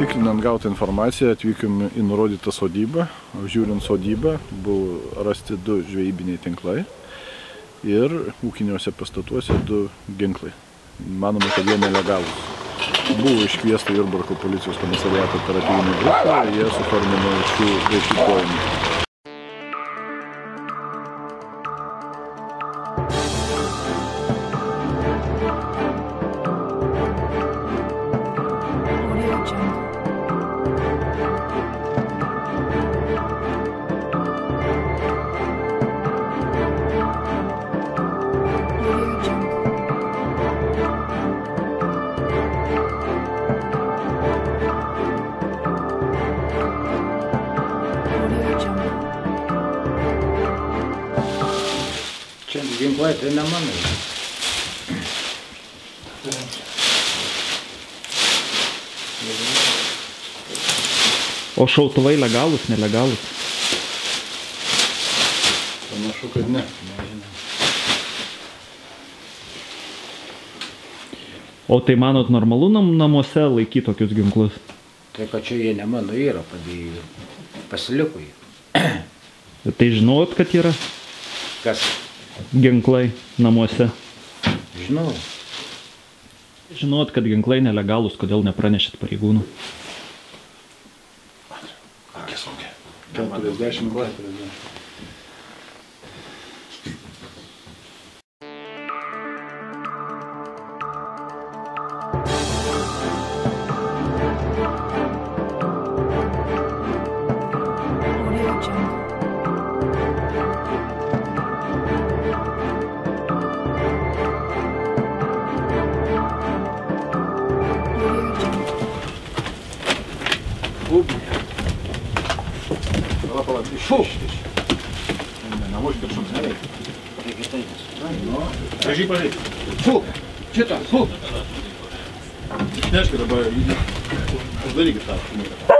Tikrinant gautą informaciją atvykom į nurodytą sodybą. Apžiūrint sodybą buvo rasti 2 žvejybiniai tinklai ir ūkiniuose pastatuose 2 ginklai. Manoma, kad jie nelegalūs. Buvo iškviesta Jurbarko policijos komisariato operatyvinė grupė, jie suformino šių veikų poėmį. Čia ginklai tai ne mano. O šautuvai legalūs, nelegalūs? Panašu, kad ne. O tai manot normalu namuose laikyti tokius ginklus? Tai kad čia jie ne mano yra, padėjo. Pasiliko jį. Tai žinot, kad yra Kas? ginklai namuose? Žinau. Žinot, kad ginklai nelegalūs, kodėl nepranešėt pareigūnų? 40. Gražiai pažiūrėti. Фу! Šitą, фу! Išneškit dabar, uždarykit tą šuniuką.